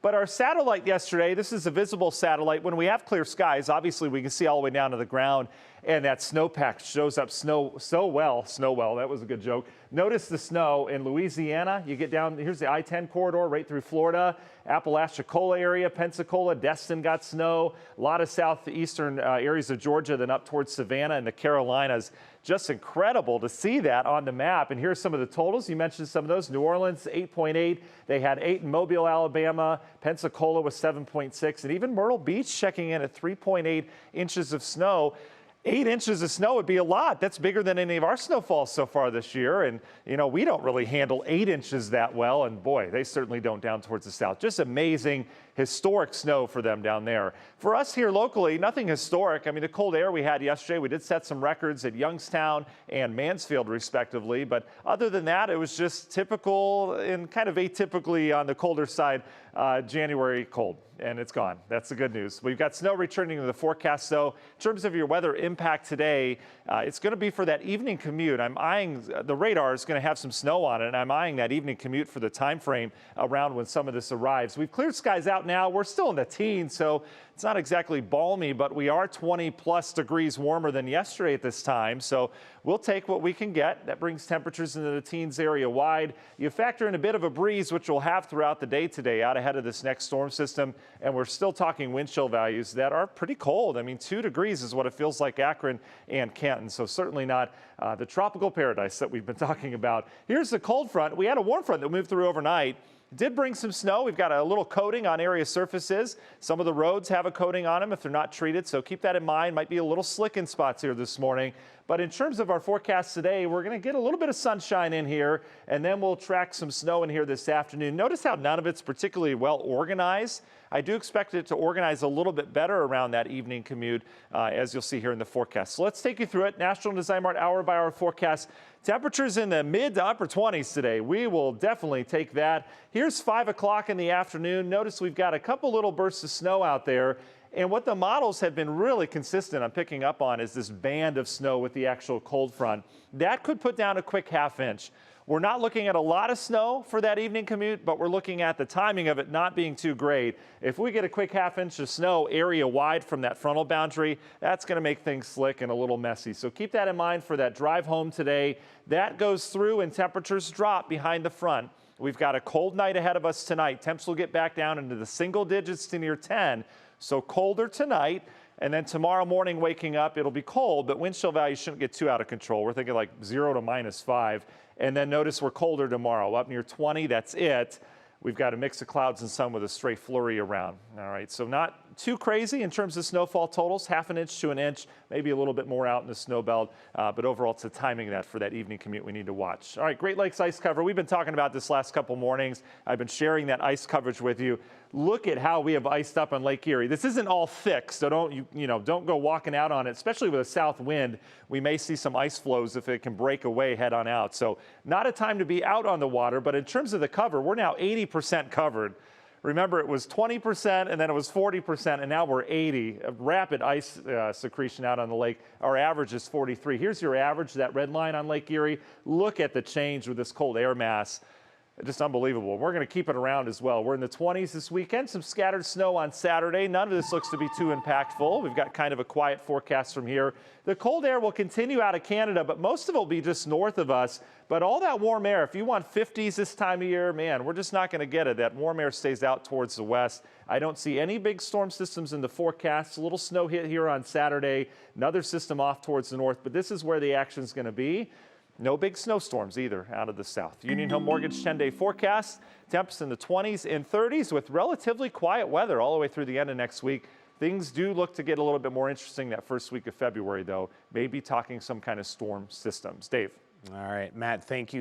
But our satellite yesterday, this is a visible satellite. When we have clear skies, obviously we can see all the way down to the ground, and that snowpack shows up so well, that was a good joke. Notice the snow in Louisiana. You get down, here's the I-10 corridor right through Florida, Apalachicola area, Pensacola, Destin got snow, a lot of southeastern areas of Georgia, then up towards Savannah and the Carolinas. Just incredible to see that on the map. And here's some of the totals. You mentioned some of those. New Orleans, 8.8. They had 8 in Mobile, Alabama. Pensacola was 7.6. And even Myrtle Beach checking in at 3.8 inches of snow. 8 inches of snow would be a lot. That's bigger than any of our snowfalls so far this year. And, you know, we don't really handle 8 inches that well. And boy, they certainly don't down towards the south. Just amazing, historic snow for them down there. For us here locally, nothing historic. I mean, the cold air we had yesterday, we did set some records at Youngstown and Mansfield, respectively. But other than that, it was just typical and kind of atypically on the colder side, January cold. And it's gone. That's the good news. We've got snow returning to the forecast, though. In terms of your weather impact today, it's going to be for that evening commute. I'm eyeing, the radar is going to have some snow on it, and I'm eyeing that evening commute for the time frame around when some of this arrives. We've cleared skies out now. We're still in the teens, so it's not exactly balmy, but we are 20+ degrees warmer than yesterday at this time. So we'll take what we can get. That brings temperatures into the teens area wide. You factor in a bit of a breeze, which we'll have throughout the day today out ahead of this next storm system. And we're still talking wind chill values that are pretty cold. I mean, 2 degrees is what it feels like Akron and Canton. So certainly not the tropical paradise that we've been talking about. Here's the cold front. We had a warm front that moved through overnight. Did bring some snow. We've got a little coating on area surfaces. Some of the roads have a coating on them if they're not treated, so keep that in mind. Might be a little slick in spots here this morning. But in terms of our forecast today, we're going to get a little bit of sunshine in here, and then we'll track some snow in here this afternoon. Notice how none of it's particularly well organized. I do expect it to organize a little bit better around that evening commute, as you'll see here in the forecast. So let's take you through it. National Design Mart hour-by-hour forecast. Temperatures in the mid to upper 20s today. We will definitely take that. Here's 5 o'clock in the afternoon. Notice we've got a couple little bursts of snow out there. And what the models have been really consistent on picking up on is this band of snow with the actual cold front. That could put down a quick ½ inch. We're not looking at a lot of snow for that evening commute, but we're looking at the timing of it not being too great. If we get a quick ½ inch of snow area wide from that frontal boundary, that's going to make things slick and a little messy. So keep that in mind for that drive home today. That goes through and temperatures drop behind the front. We've got a cold night ahead of us tonight. Temps will get back down into the single digits to near 10. So colder tonight. And then tomorrow morning waking up, it'll be cold, but wind chill values shouldn't get too out of control. We're thinking like 0 to -5. And then notice we're colder tomorrow, up near 20. That's it. We've got a mix of clouds and sun with a stray flurry around. All right, so not too crazy in terms of snowfall totals, ½ inch to an inch, maybe a little bit more out in the snow belt. But overall, it's the timing of that for that evening commute we need to watch. All right, Great Lakes ice cover. We've been talking about this last couple mornings. I've been sharing that ice coverage with you. Look at how we have iced up on Lake Erie. This isn't all thick, so don't go walking out on it, especially with a south wind. We may see some ice flows if it can break away head on out. So not a time to be out on the water, but in terms of the cover, we're now 80% covered. Remember, it was 20% and then it was 40%, and now we're 80. A rapid ice secretion out on the lake. Our average is 43. Here's your average, that red line on Lake Erie. Look at the change with this cold air mass. Just unbelievable. We're going to keep it around as well. We're in the 20s this weekend. Some scattered snow on Saturday. None of this looks to be too impactful. We've got kind of a quiet forecast from here. The cold air will continue out of Canada, but most of it will be just north of us. But all that warm air, if you want 50s this time of year, man, we're just not going to get it. That warm air stays out towards the west. I don't see any big storm systems in the forecast. A little snow hit here on Saturday. Another system off towards the north, but this is where the action is going to be. No big snowstorms either out of the south. Union Home Mortgage 10-day forecast. Temps in the 20s and 30s with relatively quiet weather all the way through the end of next week. Things do look to get a little bit more interesting that first week of February, though. Maybe talking some kind of storm systems. Dave. All right, Matt, thank you.